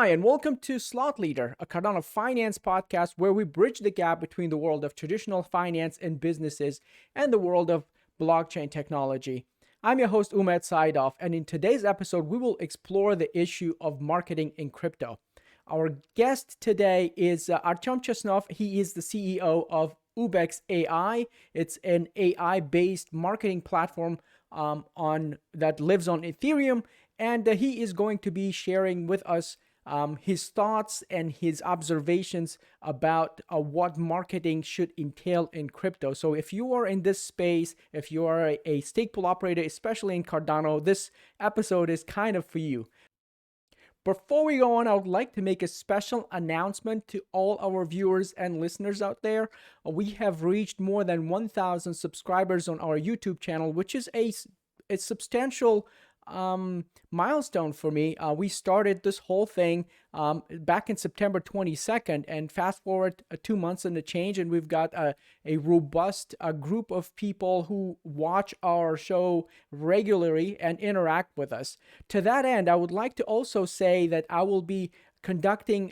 Hi, and welcome to Slot Leader, a Cardano finance podcast where we bridge the gap between the world of traditional finance and businesses and the world of blockchain technology. I'm your host, Umed Saidov, and in today's episode, we will explore the issue of marketing in crypto. Our guest today is Artem Chestnov. He is the CEO of Ubex AI. It's an AI-based marketing platform that lives on Ethereum, and he is going to be sharing with us his thoughts and his observations about what marketing should entail in crypto. So if you are in this space, if you are a stake pool operator, especially in Cardano, this episode is kind of for you. Before we go on, I would like to make a special announcement to all our viewers and listeners out there. We have reached more than 1,000 subscribers on our YouTube channel, which is a substantial milestone for me. We started this whole thing back in September 22nd, and fast forward 2 months and a change, and we've got a robust group of people who watch our show regularly and interact with us. To that end, I would like to also say that I will be conducting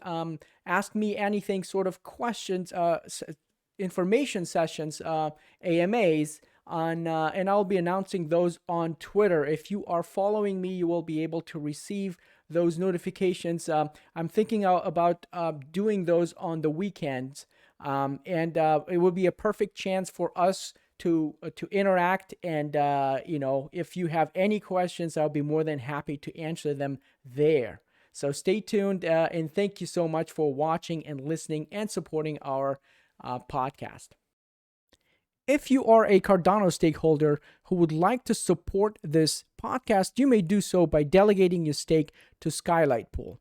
Ask Me Anything sort of questions, information sessions, AMAs, and I'll be announcing those on Twitter. If you are following me, you will be able to receive those notifications. I'm thinking about doing those on the weekends, and it will be a perfect chance for us to interact. And if you have any questions, I'll be more than happy to answer them there. So stay tuned, and thank you so much for watching and listening and supporting our podcast. If you are a Cardano stakeholder who would like to support this podcast, you may do so by delegating your stake to Skylight Pool.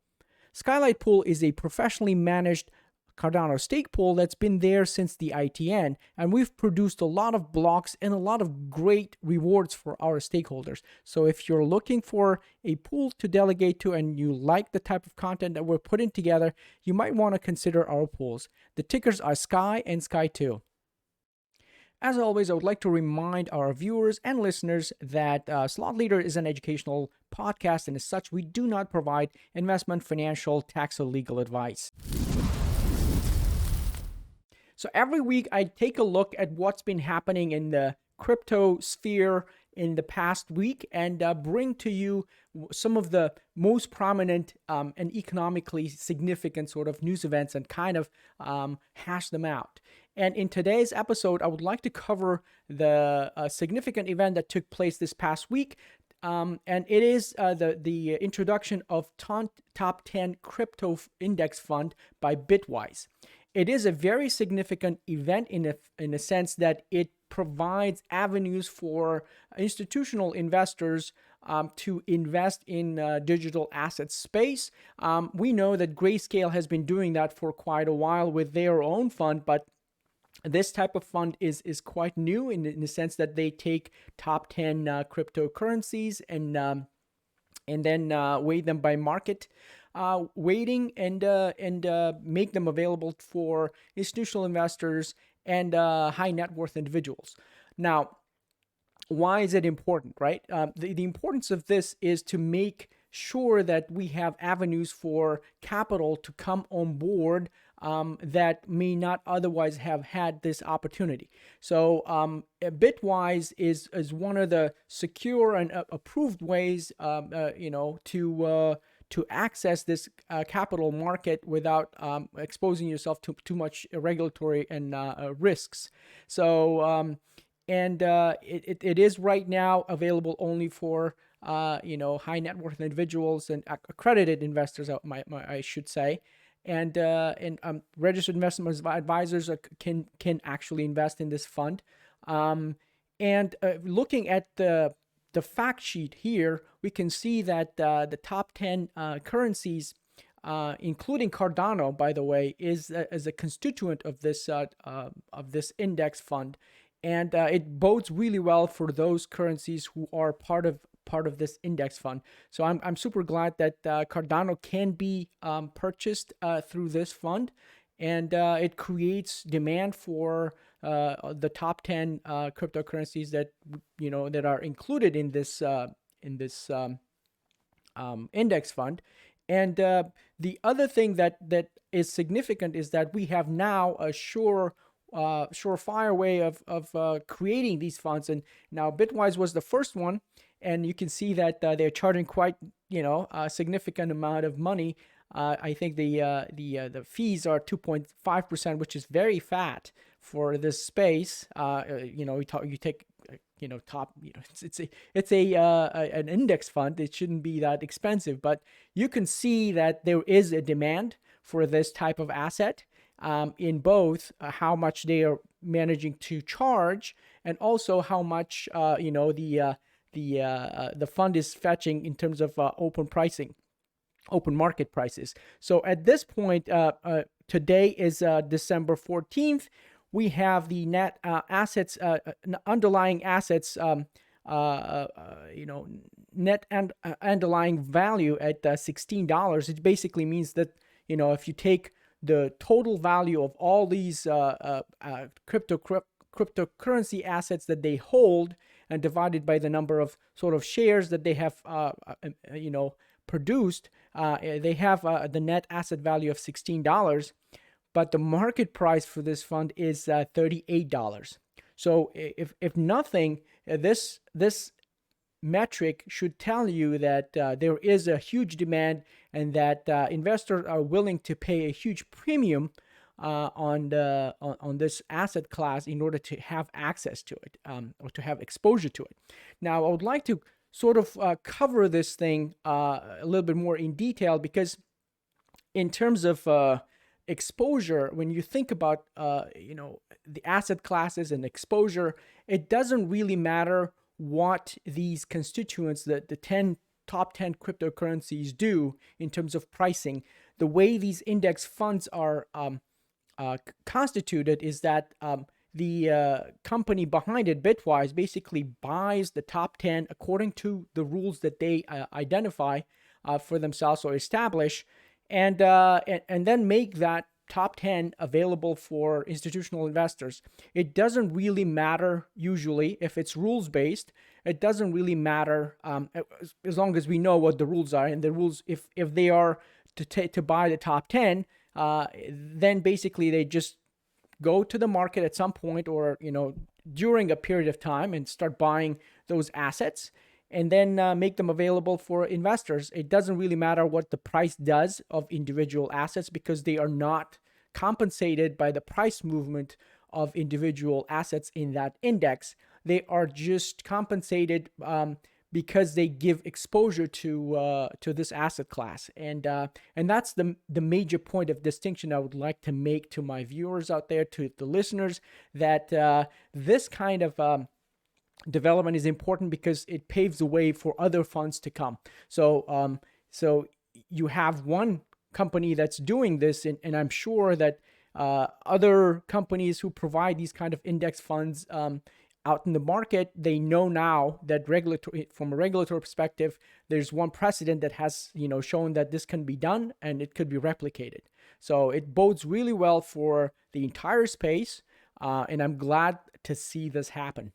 Skylight Pool is a professionally managed Cardano stake pool that's been there since the ITN, and we've produced a lot of blocks and a lot of great rewards for our stakeholders. So if you're looking for a pool to delegate to and you like the type of content that we're putting together, you might want to consider our pools. The tickers are Sky and Sky2. As always, I would like to remind our viewers and listeners that Slot Leader is an educational podcast, and as such, we do not provide investment, financial, tax, or legal advice. So every week, I take a look at what's been happening in the crypto sphere in the past week and bring to you some of the most prominent and economically significant sort of news events and kind of hash them out. And in today's episode, I would like to cover the significant event that took place this past week. And it is the introduction of Top 10 Crypto Index Fund by Bitwise. It is a very significant event in a sense that it provides avenues for institutional investors to invest in digital asset space. We know that Grayscale has been doing that for quite a while with their own fund, but this type of fund is quite new in the sense that they take top 10 cryptocurrencies and then weight them by market weighting and make them available for institutional investors and high net worth individuals. Now, why is it important, right? The importance of this is to make sure that we have avenues for capital to come on board that may not otherwise have had this opportunity. So Bitwise is one of the secure and approved ways, to access this capital market without exposing yourself to too much regulatory and risks. So it is right now available only for high net worth individuals and accredited investors, I should say. And registered investment advisors can actually invest in this fund. And looking at the fact sheet here, we can see that the top 10 currencies, including Cardano, by the way, is a constituent of this index fund, and it bodes really well for those currencies who are part of this index fund. So I'm super glad that Cardano can be purchased through this fund, and it creates demand for the top 10 cryptocurrencies that that are included in this index fund. And the other thing that is significant is that we have now a surefire way of creating these funds. And now Bitwise was the first one, and you can see that they're charging quite a significant amount of money. I think the fees are 2.5%, which is very fat for this space. You take top, it's an index fund. It shouldn't be that expensive, but you can see that there is a demand for this type of asset, in both how much they are managing to charge, and also how much the fund is fetching in terms of open market prices. So at this point, today is December 14th. We have the net assets, underlying assets, net and underlying value at $16. It basically means that if you take the total value of all these cryptocurrency assets that they hold and divided by the number of sort of shares that they have produced, they have the net asset value of $16, but the market price for this fund is $38. So if nothing, this metric should tell you that there is a huge demand, and that investors are willing to pay a huge premium on this asset class in order to have access to it, or to have exposure to it. Now, I would like to sort of cover this thing a little bit more in detail, because in terms of exposure, when you think about the asset classes and exposure, it doesn't really matter what these constituents, the top 10 cryptocurrencies, do in terms of pricing. The way these index funds are constituted is that the company behind it, Bitwise, basically buys the top 10 according to the rules that they identify for themselves or establish, and then make that top 10 available for institutional investors. It doesn't really matter usually if it's rules-based. It doesn't really matter as long as we know what the rules are. And the rules, if they are to buy the top 10, then basically they just go to the market at some point, or during a period of time, and start buying those assets, and then make them available for investors. It doesn't really matter what the price does of individual assets, because they are not compensated by the price movement of individual assets in that index. They are just compensated because they give exposure to this asset class, and that's the major point of distinction I would like to make to my viewers out there, to the listeners, that this kind of development is important because it paves the way for other funds to come. So you have one company that's doing this, and I'm sure that other companies who provide these kind of index funds out in the market, they know now that from a regulatory perspective, there's one precedent that has shown that this can be done and it could be replicated. So it bodes really well for the entire space, and I'm glad to see this happen.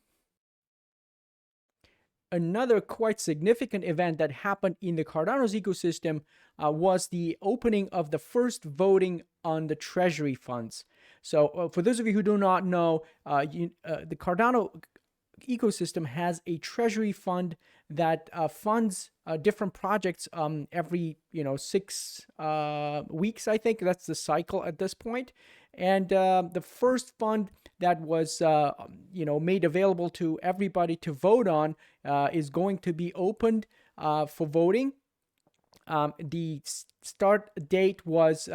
Another quite significant event that happened in the Cardano's ecosystem was the opening of the first voting on the treasury funds. So for those of you who do not know, the Cardano ecosystem has a treasury fund that funds different projects every 6 weeks. I think that's the cycle at this point. And the first fund that was made available to everybody to vote on is going to be opened for voting. The start date was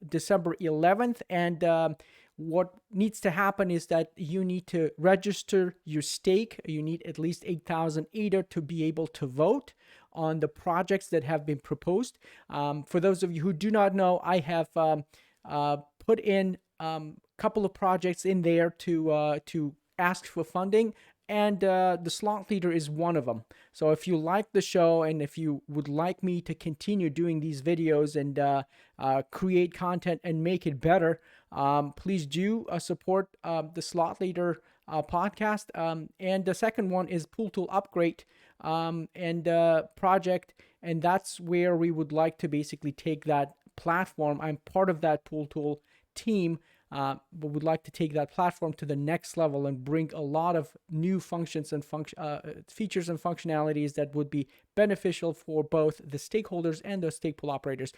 December 11th, and what needs to happen is that you need to register your stake. You need at least 8,000 Ether to be able to vote on the projects that have been proposed. For those of you who do not know, I have put in a couple of projects in there to ask for funding, and the slot leader is one of them. So if you like the show, and if you would like me to continue doing these videos and create content and make it better, please do support the slot leader podcast. And the second one is Pool Tool Upgrade and project. And that's where we would like to basically take that platform. I'm part of that Pool Tool team, but would like to take that platform to the next level and bring a lot of new functions and features and functionalities that would be beneficial for both the stakeholders and the stake pool operators.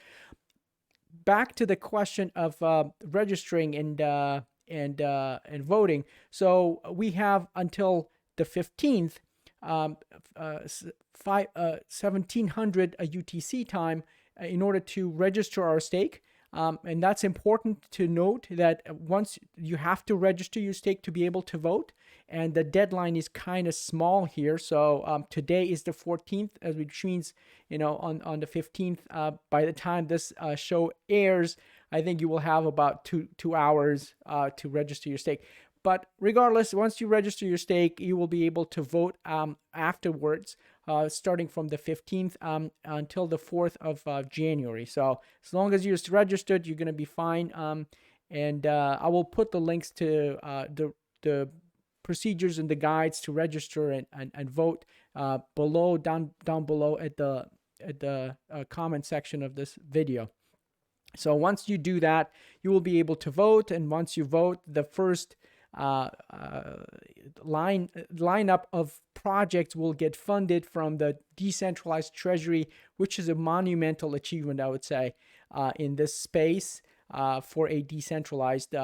Back to the question of registering and voting. So we have until the 15th, 1700 UTC time in order to register our stake. And that's important to note that once you have to register your stake to be able to vote, and the deadline is kind of small here. So today is the 14th, which means, on the 15th, by the time this show airs, I think you will have about two hours to register your stake. But regardless, once you register your stake, you will be able to vote afterwards, starting from the 15th until the 4th of January. So as long as you're registered, you're going to be fine. And I will put the links to the procedures and the guides to register and vote below, down below at the comment section of this video. So once you do that, you will be able to vote. And once you vote, the first lineup of projects will get funded from the decentralized treasury, which is a monumental achievement, I would say, in this space for a decentralized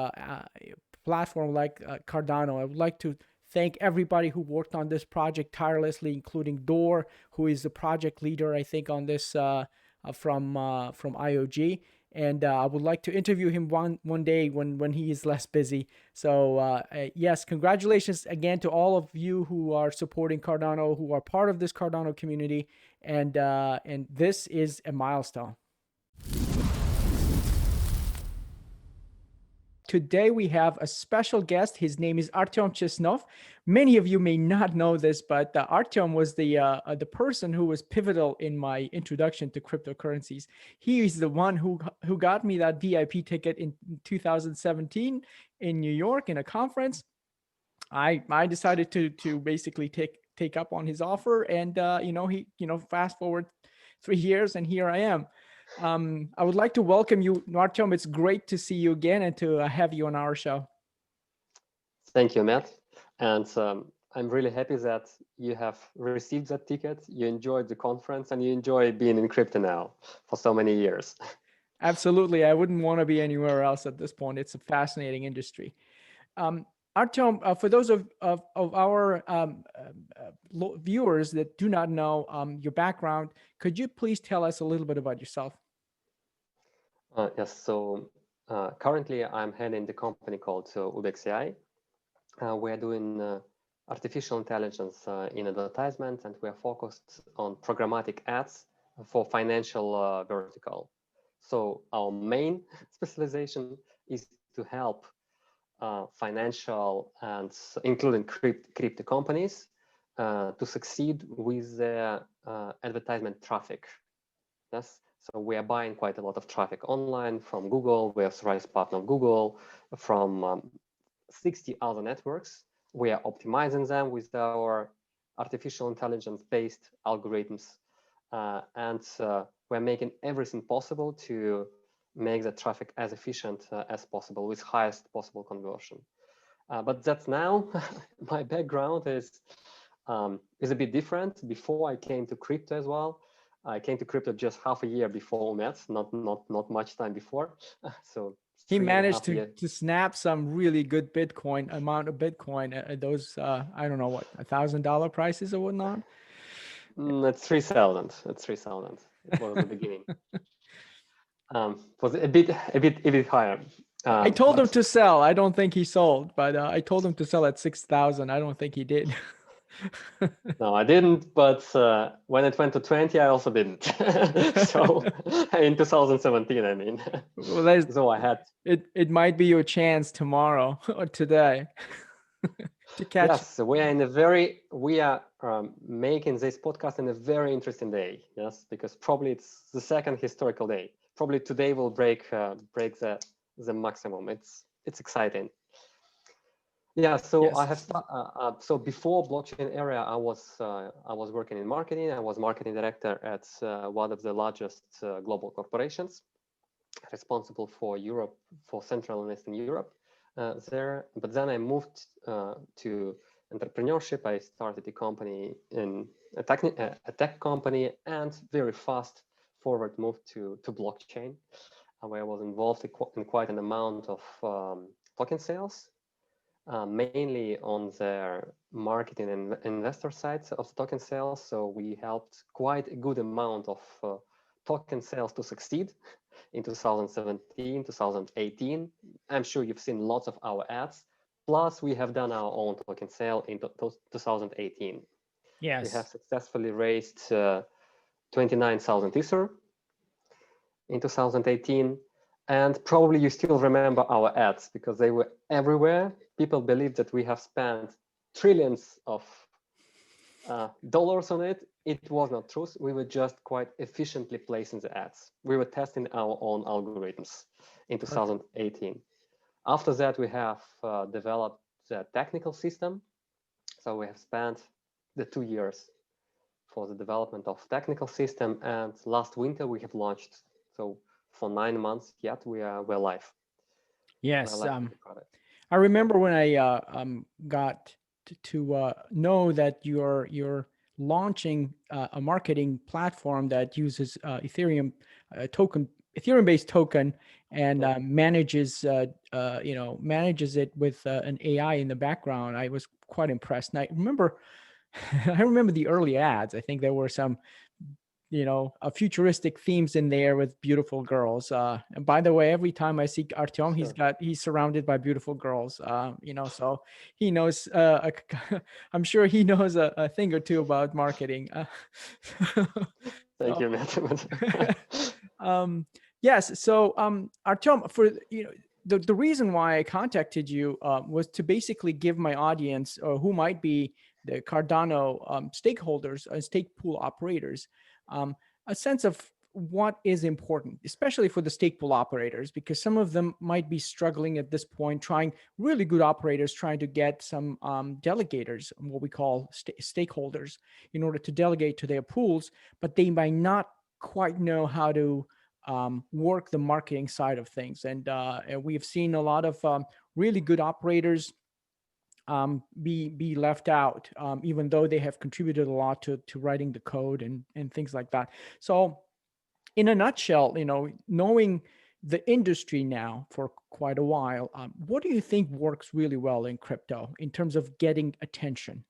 platform like Cardano. I would like to thank everybody who worked on this project tirelessly, including Dor, who is the project leader, I think, on this from IOG. And I would like to interview him one day when he is less busy. So yes, congratulations again to all of you who are supporting Cardano, who are part of this Cardano community, and this is a milestone. Today we have a special guest. His name is Artem Chestnov. Many of you may not know this, but Artem was the person who was pivotal in my introduction to cryptocurrencies. He is the one who got me that VIP ticket in 2017 in New York in a conference. I decided to basically take up on his offer, and he fast forward 3 years, and here I am. I would like to welcome you, Artem. It's great to see you again and to have you on our show. Thank you, Matt. And I'm really happy that you have received that ticket, you enjoyed the conference, and you enjoy being in crypto now for so many years. Absolutely. I wouldn't want to be anywhere else at this point. It's a fascinating industry. Artem, for those of our viewers that do not know your background, could you please tell us a little bit about yourself? Yes, so currently I'm heading the company called Ubex AI. We're doing artificial intelligence in advertisement, and we're focused on programmatic ads for financial vertical. So our main specialization is to help financial and including crypto companies to succeed with their advertisement traffic. Yes, so we are buying quite a lot of traffic online from Google. We are authorized partner of Google, from 60 other networks. We are optimizing them with our artificial intelligence-based algorithms, and we're making everything possible to make the traffic as efficient as possible with highest possible conversion. But that's now my background is a bit different. Before I came to crypto as well, I came to crypto just half a year before we met, not much time before. So he managed to snap some really good amount of Bitcoin at those I don't know what, $1,000 prices or whatnot. It's 3,000. It's 3,000. It was the beginning. Was a bit higher. I told him to sell. I don't think he sold, but I told him to sell at 6,000. I don't think he did. No, I didn't. But when it went to 20, I also didn't. So in 2017, I mean. Well, so I had. It might be your chance tomorrow or today to catch. Yes, we are making this podcast in a very interesting day. Yes, because probably it's the second historical day. Probably today will break the maximum. It's exciting. Yeah, so Yes. I have so before blockchain area, I was working in marketing. I was marketing director at one of the largest global corporations, responsible for Europe, for Central and Eastern Europe. There, but then I moved to entrepreneurship. I started a company in a tech company, and very fast forward moved to blockchain, where I was involved in quite an amount of token sales. Mainly on their marketing and investor sides of the token sales. So we helped quite a good amount of token sales to succeed in 2017, 2018. I'm sure you've seen lots of our ads. Plus, we have done our own token sale in 2018. Yes. We have successfully raised 29,000 Ether in 2018. And probably you still remember our ads because they were everywhere. People believe that we have spent trillions of dollars on it. It was not true. We were just quite efficiently placing the ads. We were testing our own algorithms in 2018. After that, we have developed the technical system. So we have spent the 2 years for the development of technical system. And last winter, we have launched. So for 9 months yet, we're live. Yes. We're live with the product. I remember when I got to know that you're launching a marketing platform that uses Ethereum Ethereum-based token and manages manages it with an AI in the background. I was quite impressed. And I remember I remember the early ads. I think there were some futuristic themes in there with beautiful girls. And by the way, every time I see Artem, he's surrounded by beautiful girls. So he knows. I'm sure he knows a thing or two about marketing. Thank you, Matt. Yes. So Artem, for the reason why I contacted you was to basically give my audience, or who might be the Cardano stakeholders and stake pool operators, a sense of what is important, especially for the stake pool operators, because some of them might be struggling at this point, really good operators trying to get some delegators, what we call stakeholders, in order to delegate to their pools, but they might not quite know how to work the marketing side of things. And we've seen a lot of really good operators be left out, even though they have contributed a lot to writing the code and things like that. So in a nutshell, knowing the industry now for quite a while, what do you think works really well in crypto in terms of getting attention?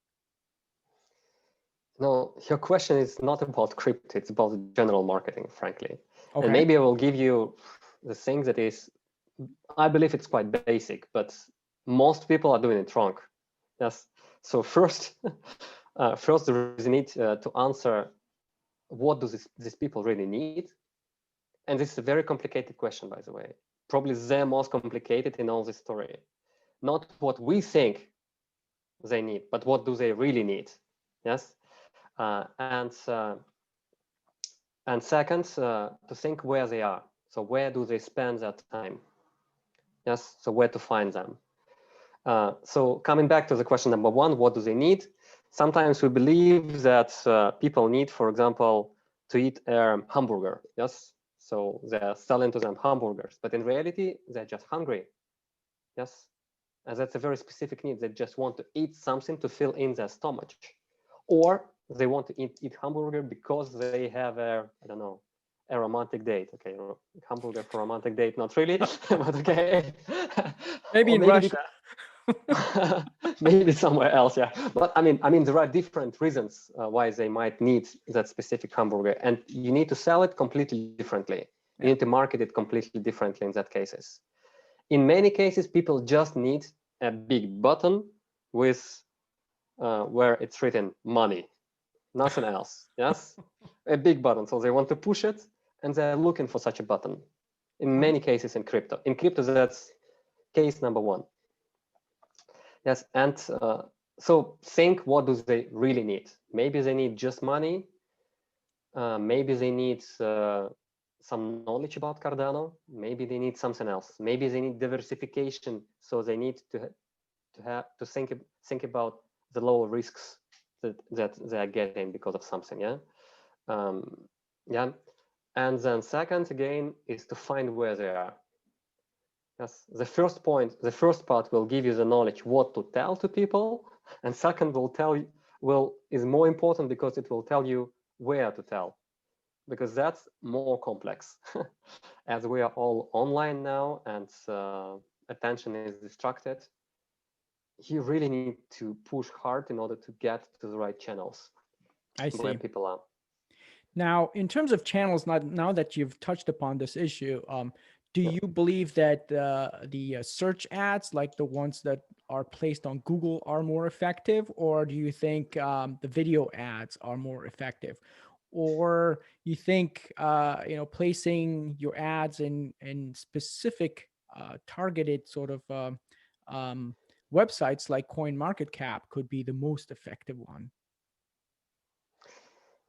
No, your question is not about crypto, it's about general marketing, frankly. Okay. And maybe I will give you the thing that is, I believe it's quite basic, but most people are doing it wrong. Yes. So first, there is a need to answer, what do these people really need? And this is a very complicated question, by the way. Probably the most complicated in all this story. Not what we think they need, but what do they really need? Yes. And second, to think where they are. So where do they spend their time? Yes. So where to find them? So coming back to the question number one, what do they need? Sometimes we believe that people need, for example, to eat a hamburger. Yes. So they're selling to them hamburgers, but in reality, they're just hungry. Yes. And that's a very specific need. They just want to eat something to fill in their stomach. Or they want to eat hamburger because they have a romantic date. Okay, hamburger for romantic date, not really, but okay. Maybe in Russia. Maybe somewhere else, yeah. But I mean, there are different reasons why they might need that specific hamburger, and you need to sell it completely differently. You need to market it completely differently in that cases. In many cases, people just need a big button with where it's written money, nothing else. Yes, a big button. So they want to push it, and they're looking for such a button. In many cases, in crypto, that's case number one. Yes, and so think, what do they really need? Maybe they need just money. Maybe they need some knowledge about Cardano. Maybe they need something else. Maybe they need diversification. So they need to to think about the lower risks that they are getting because of something. Yeah. And then second again is to find where they are. Yes, the first part will give you the knowledge what to tell to people, and second is more important because it will tell you where to tell, because that's more complex. As we are all online now and attention is distracted, you really need to push hard in order to get to the right channels. I see. Where people are. Now, in terms of channels, now that you've touched upon this issue, do you believe that the search ads, like the ones that are placed on Google, are more effective, or do you think the video ads are more effective, or you think placing your ads in specific targeted sort of websites like CoinMarketCap could be the most effective one?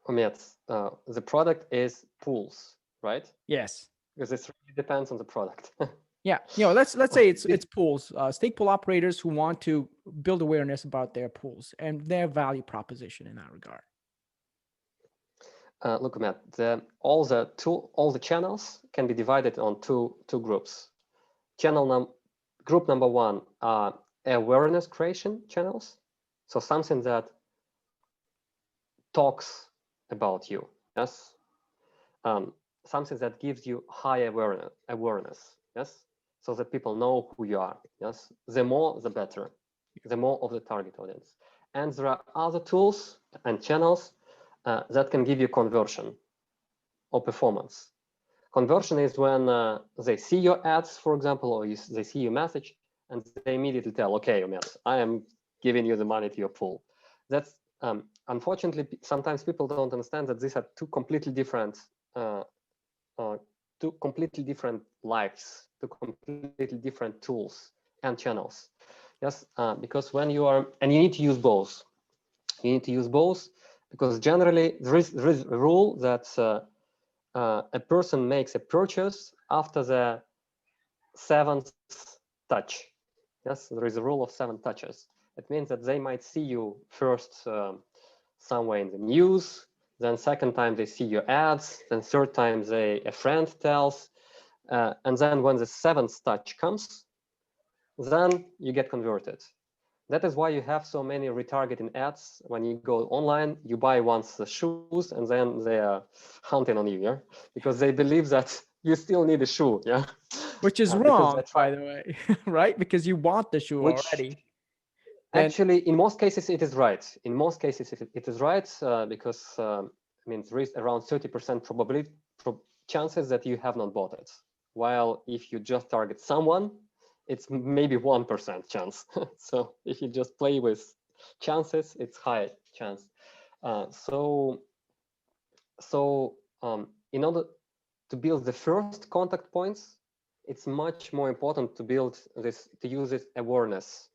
The product is pools, right? Yes. Because it really depends on the product. Yeah, let's say it's pools, stake pool operators who want to build awareness about their pools and their value proposition in that regard. Look, Matt, all the channels can be divided on two groups. Group number one are awareness creation channels, so something that talks about you, yes, something that gives you high awareness, yes, so that people know who you are, yes. The more, the better, the more of the target audience. And there are other tools and channels that can give you conversion or performance. Conversion is when they see your ads, for example, or they see your message, and they immediately tell, okay, I am giving you the money to your pool. That's unfortunately, sometimes people don't understand that these are two completely different lives, two completely different tools and channels. Yes, because when you are, and you need to use both. You need to use both because generally there is a rule that a person makes a purchase after the 7th touch. Yes, there is a rule of 7 touches. It means that they might see you first somewhere in the news, then second time they see your ads, then third time a friend tells, and then when the 7th touch comes, then you get converted. That is why you have so many retargeting ads. When you go online, you buy once the shoes and then they are hunting on you, yeah? Because they believe that you still need a shoe, yeah? Which is wrong, by the way, right? Because you bought the shoe already. Actually, in most cases, it is right. In most cases, it is right because there is around 30% chances that you have not bought it. While if you just target someone, it's maybe 1% chance. So if you just play with chances, it's high chance. In order to build the first contact points, it's much more important to use this awareness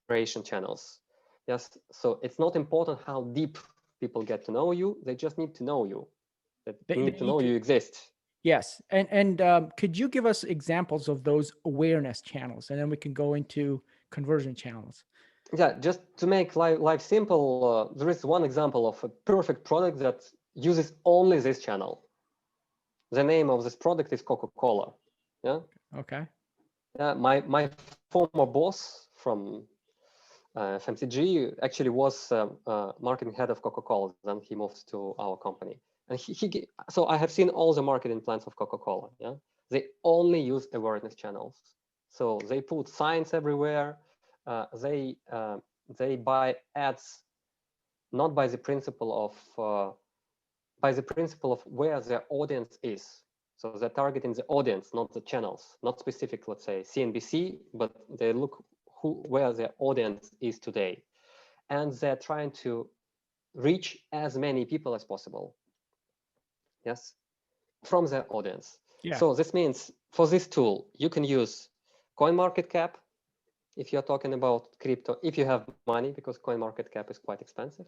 creation channels. Yes, so it's not important how deep people get to know you. They just need to know you. They need to know you exist. Yes, and could you give us examples of those awareness channels, and then we can go into conversion channels? Yeah, just to make life simple, there is one example of a perfect product that uses only this channel. The name of this product is Coca-Cola. Yeah. Okay. Yeah, my former boss from FMCG actually was marketing head of Coca-Cola. Then he moved to our company. And so I have seen all the marketing plans of Coca-Cola. Yeah, they only use awareness channels. So they put signs everywhere. They buy ads not by the principle of where their audience is. So they're targeting the audience, not the channels, not specific, let's say CNBC, but they look where their audience is today, and they're trying to reach as many people as possible. Yes, from their audience. Yeah. So this means for this tool, you can use CoinMarketCap if you're talking about crypto, if you have money, because CoinMarketCap is quite expensive.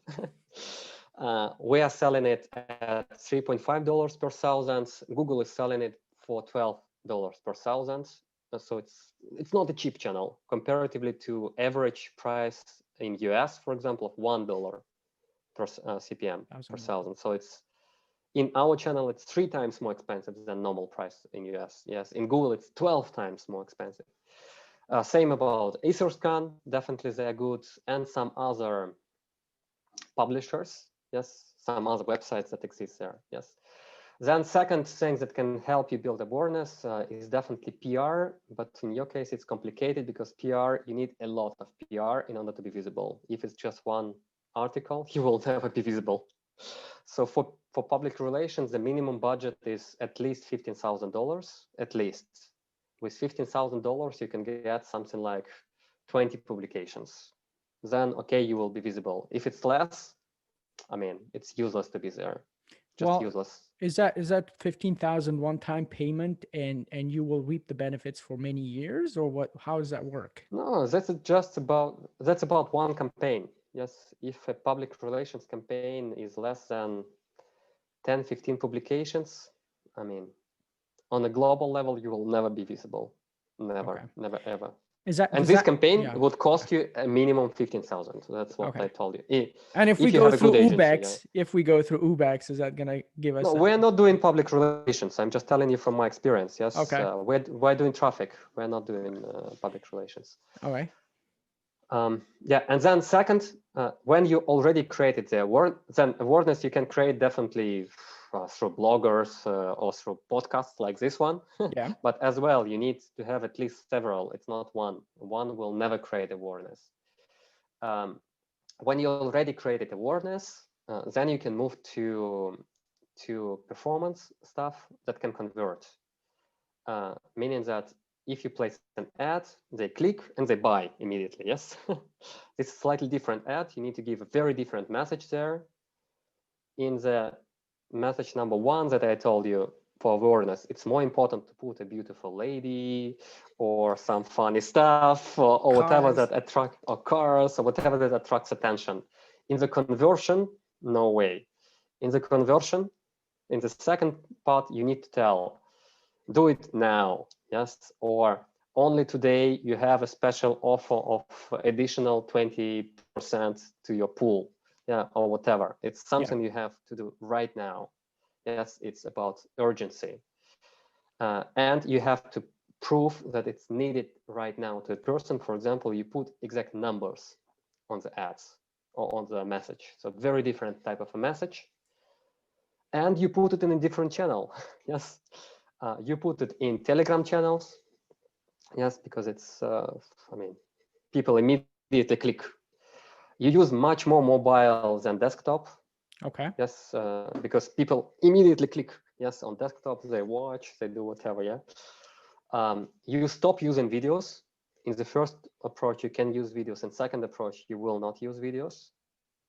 We are selling it at $3.5 per thousand. Google is selling it for $12 per thousand. So it's not a cheap channel comparatively to average price in US, for example, of $1 per CPM per thousand. So it's in our channel, it's 3 times more expensive than normal price in US. Yes, in Google, it's 12 times more expensive. Same about Etherscan, definitely they're good, and some other publishers. Yes, some other websites that exist there. Yes. Then second thing that can help you build awareness is definitely PR, but in your case, it's complicated because PR, you need a lot of PR in order to be visible. If it's just one article, you will never be visible. So for public relations, the minimum budget is at least $15,000, at least. With $15,000, you can get something like 20 publications. Then, okay, you will be visible. If it's less, I mean, it's useless to be there. Just useless. Is that 15,000 one-time payment and you will reap the benefits for many years, or what? How does that work? No, that's about one campaign. Yes, if a public relations campaign is less than 10, 15 publications, I mean, on a global level, you will never be visible. Never, never, ever. And this campaign would cost you a minimum 15,000. That's what I told you. And if we go through Ubex, is that gonna give us? No, we're not doing public relations. I'm just telling you from my experience. Yes. Okay. We're doing traffic. We're not doing public relations. All right. Yeah, and then second, when you already created the awareness, you can create definitely through bloggers or through podcasts like this one. Yeah. But as well, you need to have at least several. It's not one. One will never create awareness. When you already created awareness, then you can move to performance stuff that can convert. Meaning that if you place an ad, they click and they buy immediately. Yes. This is a slightly different ad. You need to give a very different message there. In the message number 1 that I told you for awareness, it's more important to put a beautiful lady or some funny stuff or whatever that attracts, or cars or whatever that attracts attention. In the conversion, no way. In the conversion, in the second part, you need to tell, do it now. Yes, or only today you have a special offer of additional 20% to your pool, yeah, or whatever. It's something you have to do right now. Yes, it's about urgency. And you have to prove that it's needed right now to a person. For example, you put exact numbers on the ads or on the message. So very different type of a message. And you put it in a different channel. Yes. You put it in Telegram channels, yes, because it's, I mean, people immediately click. You use much more mobile than desktop. Okay. Yes, because people immediately click. Yes, on desktop, they watch, they do whatever, yeah. You stop using videos. In the first approach, you can use videos. In second approach, you will not use videos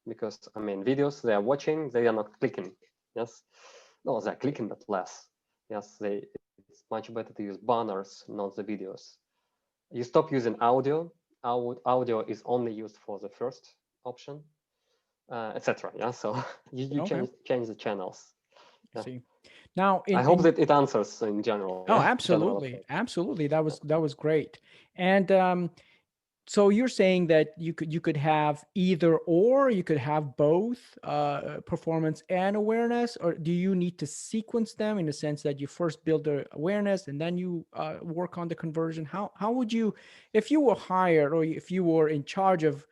because, I mean, videos, they are watching, they are not clicking, yes. No, they're clicking, but less. Yes, it's much better to use banners, not the videos. You stop using audio. Audio is only used for the first option, etc. Yeah, so you change the channels. Yeah. See. Now, I hope that it answers in general. Oh, absolutely, absolutely. That was great. And so you're saying that you could have either or, you could have both performance and awareness, or do you need to sequence them in the sense that you first build the awareness and then you work on the conversion? How would you, if you were hired or if you were in charge of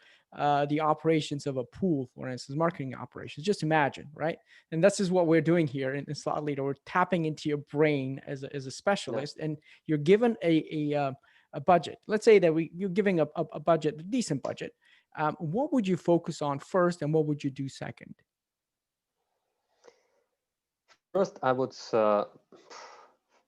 the operations of a pool, for instance, marketing operations, just imagine, right? And this is what we're doing here in Slot Leader. We're tapping into your brain as a specialist, and you're given a budget. Let's say that you're giving a budget, a decent budget. What would you focus on first, and what would you do second? First, I would,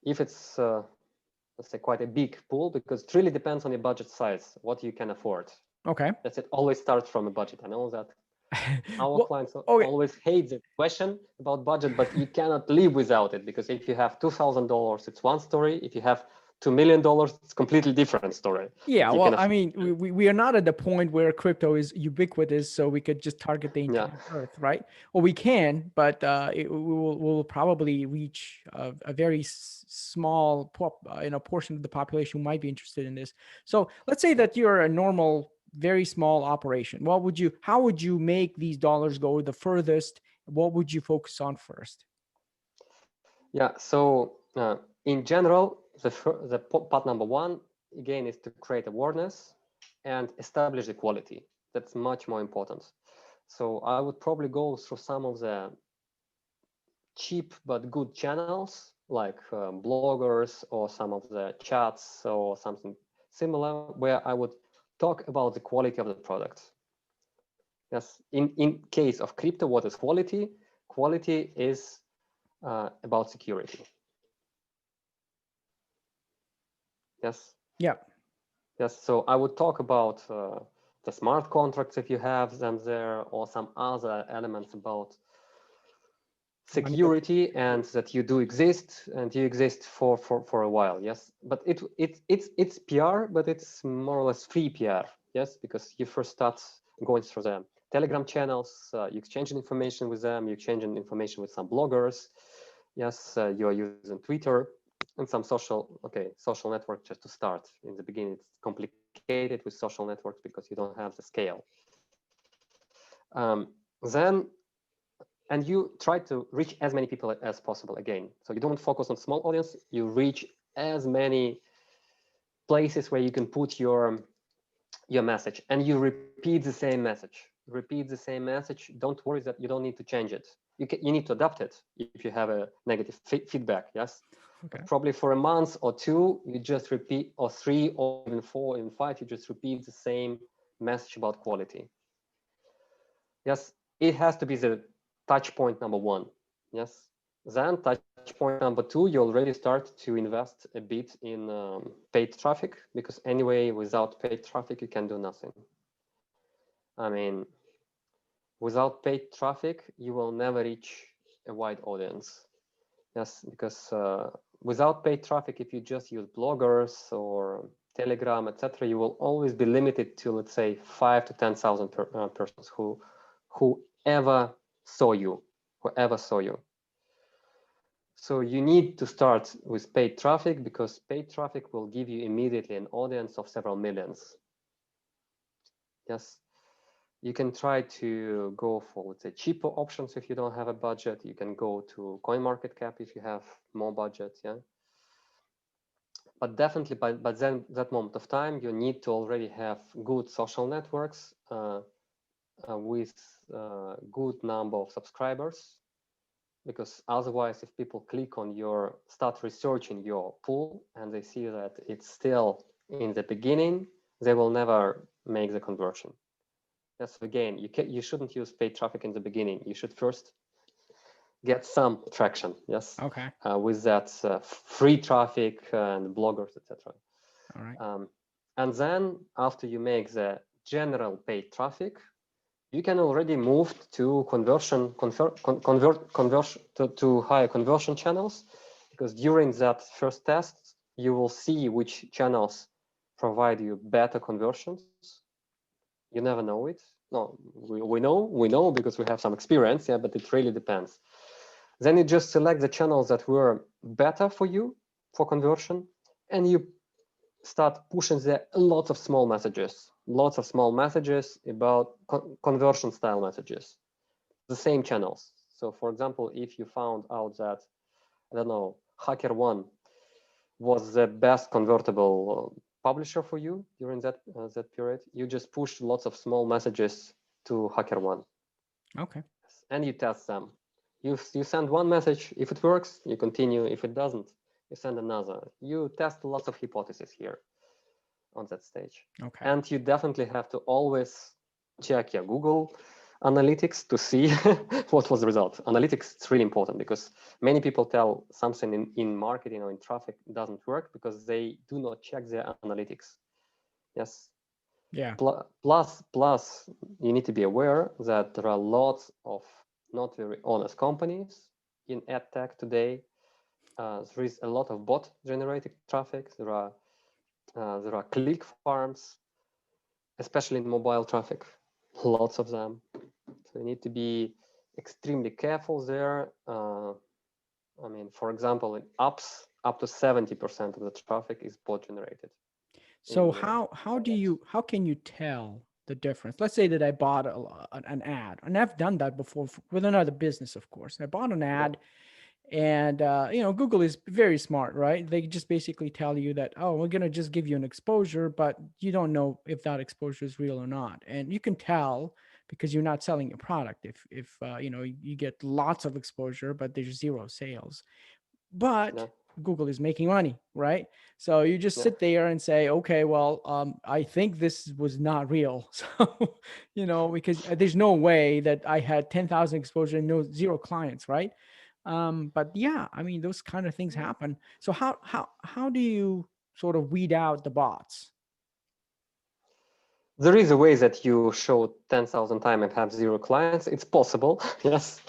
if it's, let's say, quite a big pool, because it really depends on your budget size, what you can afford. Okay. That's it. Always starts from a budget. I know that our clients always hate the question about budget, but you cannot live without it, because if you have $2,000, it's one story. If you have $2 million, it's completely different story. Yeah, well, I mean, we are not at the point where crypto is ubiquitous, so we could just target the entire earth, right? Well, we can, but we'll probably reach a very small portion of the population who might be interested in this. So let's say that you're a normal, very small operation. How would you make these dollars go the furthest? What would you focus on first? Yeah, so in general, the part number one, again, is to create awareness and establish the quality. That's much more important. So I would probably go through some of the cheap but good channels, like bloggers or some of the chats or something similar, where I would talk about the quality of the product. Yes, in case of crypto, what is quality? Quality is about security. Yes. Yeah. Yes. So I would talk about the smart contracts if you have them there, or some other elements about security and that you do exist and you exist for a while. Yes. But it's PR, but it's more or less free PR. Yes, because you first start going through the Telegram channels, you exchanging information with them, you exchanging information with some bloggers. Yes, you are using Twitter and some social network just to start. In the beginning, it's complicated with social networks because you don't have the scale. And you try to reach as many people as possible again. So you don't focus on small audience, you reach as many places where you can put your message, and you repeat the same message. Repeat the same message. Don't worry that you don't need to change it. You need to adapt it if you have a negative feedback. Yes. Okay. But probably for a month or two, you just repeat, or 3 or even 4 and 5, you just repeat the same message about quality. Yes, it has to be the touch point number 1. Yes. Then touch point number 2, you already start to invest a bit in paid traffic, because anyway, without paid traffic, you can do nothing. I mean, without paid traffic, you will never reach a wide audience. Yes, because without paid traffic, if you just use bloggers or Telegram, etc., you will always be limited to, let's say, 5 to 10,000 persons who ever saw you. So you need to start with paid traffic, because paid traffic will give you immediately an audience of several millions. Yes. You can try to go for, let's say, cheaper options if you don't have a budget. You can go to CoinMarketCap if you have more budget, yeah. But definitely, by then, that moment of time, you need to already have good social networks with good number of subscribers, because otherwise, if people click on start researching your pool and they see that it's still in the beginning, they will never make the conversion. Yes, again, you shouldn't use paid traffic in the beginning. You should first get some traction, yes, okay, with that free traffic and bloggers, etc. All right. And then after you make the general paid traffic, you can already move to to higher conversion channels, because during that first test, you will see which channels provide you better conversions. You never know it. No, we know because we have some experience, yeah, but it really depends. Then you just select the channels that were better for you for conversion, and you start pushing there lots of small messages about conversion style messages, the same channels. So for example, if you found out that, I don't know, HackerOne was the best convertible publisher for you during that period, you just push lots of small messages to HackerOne. Okay. And you test them. You send one message. If it works, you continue. If it doesn't, you send another. You test lots of hypotheses here on that stage. Okay. And you definitely have to always check your Google Analytics to see what was the result. Analytics is really important, because many people tell something in marketing or in traffic doesn't work because they do not check their analytics. Yes. Yeah. Plus, you need to be aware that there are lots of not very honest companies in ad tech today. There is a lot of bot-generated traffic. There are click farms, especially in mobile traffic, lots of them. So you need to be extremely careful there. I mean, for example, in apps, up to 70% of the traffic is bot-generated. So how can you tell the difference? Let's say that I bought an ad, and I've done that before with another business, of course. I bought an ad, and Google is very smart, right? They just basically tell you that, oh, we're gonna just give you an exposure, but you don't know if that exposure is real or not, and you can tell because you're not selling a product if you get lots of exposure but there's zero sales. But Google is making money, right? So you just sit there and say, okay, well, I think this was not real. So, because there's no way that I had 10,000 exposure and zero clients, right? But yeah, I mean, those kind of things happen. So how do you sort of weed out the bots? There is a way that you show 10,000 times and have zero clients. It's possible, yes,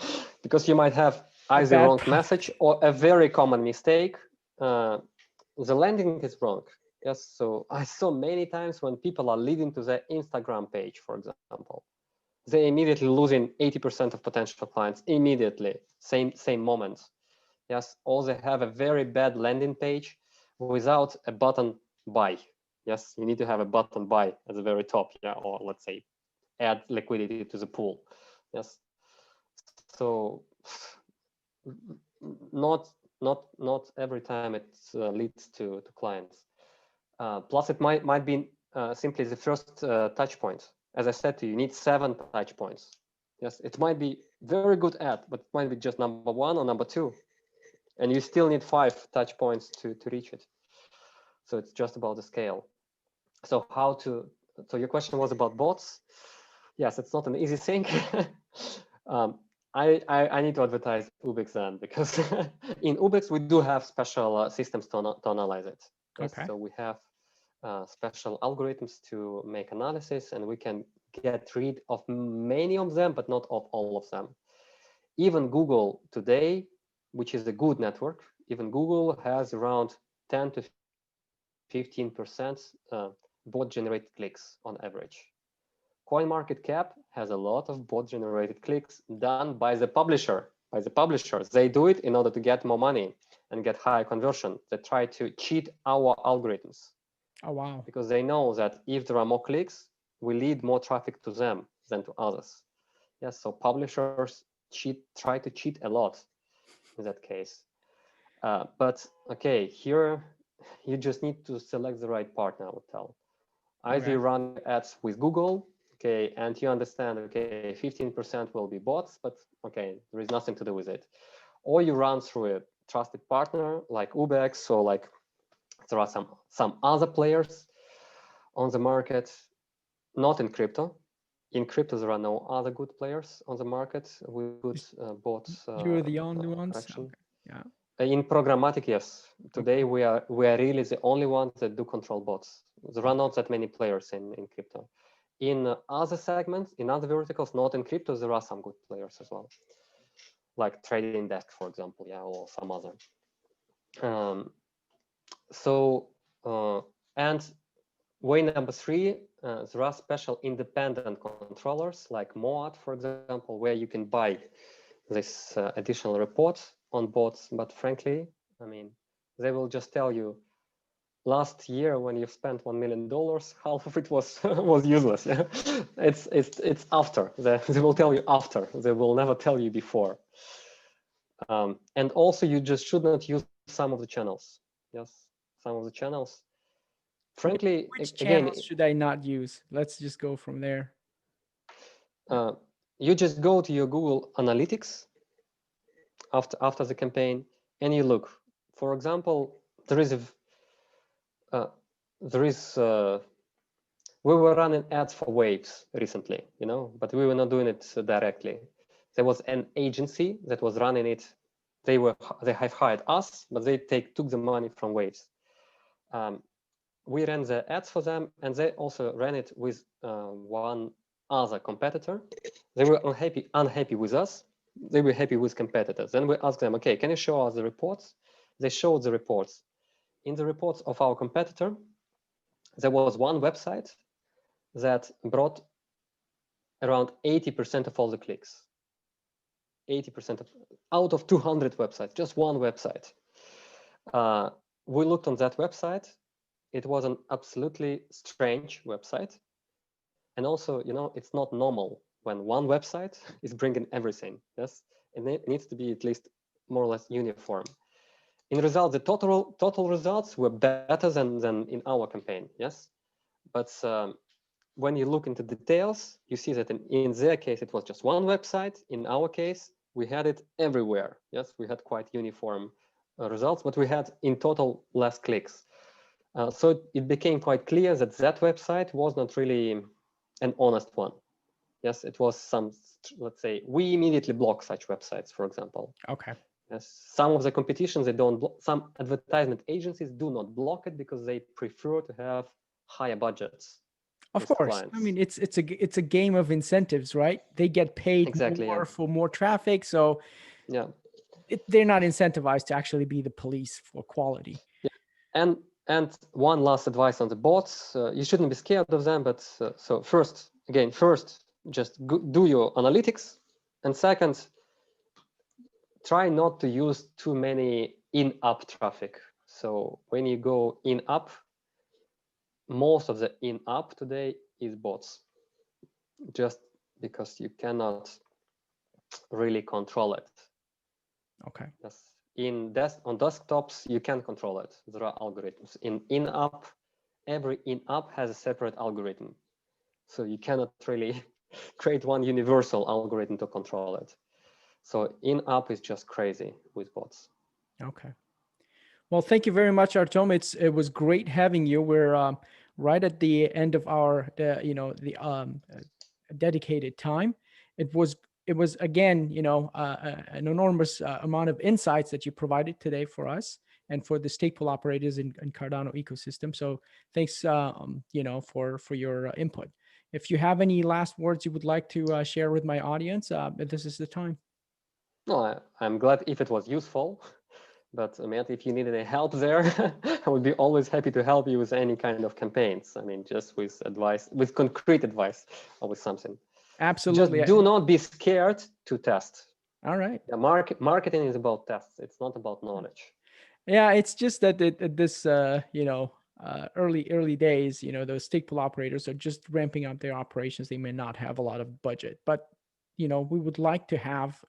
because you might have either wrong message or a very common mistake. The landing is wrong. Yes, so I saw many times when people are leading to their Instagram page, for example, they immediately losing 80% of potential clients immediately, same moment. Yes, or they have a very bad landing page without a button buy. Yes, you need to have a button buy at the very top, yeah, or let's say add liquidity to the pool. Yes, so not every time it leads to clients. Plus, it might be simply the first touch point. As I said to you, you need 7 touch points. Yes, it might be very good ad, but it might be just number 1 or number 2, and you still need 5 touch points to reach it. So it's just about the scale. So so your question was about bots. Yes, it's not an easy thing. I need to advertise Ubex then, because in Ubex we do have special systems to analyze it. Yes, okay. So we have special algorithms to make analysis, and we can get rid of many of them, but not of all of them. Even Google today, which is a good network, even Google has around 10 to 15% bot-generated clicks on average. CoinMarketCap has a lot of bot-generated clicks done by the publisher. They do it in order to get more money and get higher conversion. They try to cheat our algorithms. Oh, wow. Because they know that if there are more clicks, we lead more traffic to them than to others. Yes, so publishers try to cheat a lot in that case. But okay, here you just need to select the right partner, I would tell. Either you run ads with Google, okay, and you understand, okay, 15% will be bots, but okay, there is nothing to do with it. Or you run through a trusted partner like Ubex, or like there are some other players on the market, not in crypto. In crypto, there are no other good players on the market with good bots. You're the only ones? Okay. Yeah. In programmatic, yes. Today we are really the only ones that do control bots. There are not that many players in crypto. In other segments, in other verticals, not in crypto, there are some good players as well, like trading desk, for example, yeah, or some other. And way number 3, there are special independent controllers like MOAT, for example, where you can buy this additional report on bots. But frankly, I mean, they will just tell you last year when you spent $1 million, half of it was was useless. Yeah? It's after. They will tell you after. They will never tell you before. And also, you just should not use some of the channels. Yes, some of the channels. Frankly, which channels should I not use? Let's just go from there. You just go to your Google Analytics after the campaign, and you look. For example, we were running ads for waves recently, but we were not doing it directly. There was an agency that was running it. They have hired us, but they took the money from waves. We ran the ads for them, and they also ran it with one other competitor. They were unhappy with us. They were happy with competitors. Then we asked them, okay, can you show us the reports? they showed the reports. In the reports of our competitor, there was one website that brought around 80% of all the clicks. 80% out of 200 websites, just one website. We looked on that website. It was an absolutely strange website. And also, it's not normal when one website is bringing everything. Yes, and it needs to be at least more or less uniform. In result, the total results were better than in our campaign. Yes, but when you look into details, you see that in their case, it was just one website. In our case, we had it everywhere. Yes, we had quite uniform results, but we had in total less clicks. So it became quite clear that that website was not really an honest one. Yes, it was some, let's say, we immediately block such websites, for example. Okay. Yes, some of the competitions, they don't block, some advertisement agencies do not block it because they prefer to have higher budgets. Of course. Clients. I mean, it's a game of incentives, right? They get paid more for more traffic, so yeah, they're not incentivized to actually be the police for quality. Yeah, and one last advice on the bots: you shouldn't be scared of them. But so first, just do your analytics, and second, try not to use too many in-app traffic. So when you go in-app, most of the in-app today is bots, just because you cannot really control it. Okay. Yes. On desktops, you can control it. There are algorithms. In-app, every in-app has a separate algorithm. So you cannot really create one universal algorithm to control it. So in-app is just crazy with bots. Okay. Well, thank you very much, Artem. It was great having you. We're right at the end of our dedicated time. It was again, an enormous amount of insights that you provided today for us and for the stake pool operators in Cardano ecosystem. So thanks, for your input. If you have any last words you would like to share with my audience, this is the time. No, I'm glad if it was useful. But Matt, if you need any help there, I would be always happy to help you with any kind of campaigns. I mean, just with advice, with concrete advice, or with something. Absolutely. Just do not be scared to test. All right. Yeah, marketing is about tests. It's not about knowledge. Yeah, it's just that this early days, those stake pool operators are just ramping up their operations. They may not have a lot of budget, but we would like to have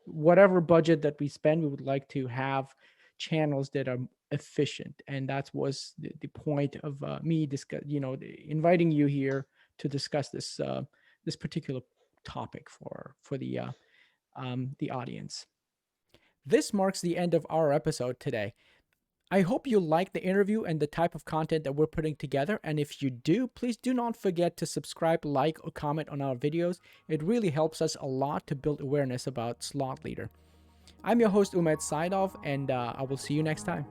whatever budget that we spend, we would like to have channels that are efficient, and that was the point of me inviting you here to discuss this this particular topic for the audience. This marks the end of our episode today. I hope you like the interview and the type of content that we're putting together. And if you do, please do not forget to subscribe, like, or comment on our videos. It really helps us a lot to build awareness about Slot Leader. I'm your host, Umed Saidov, and I will see you next time.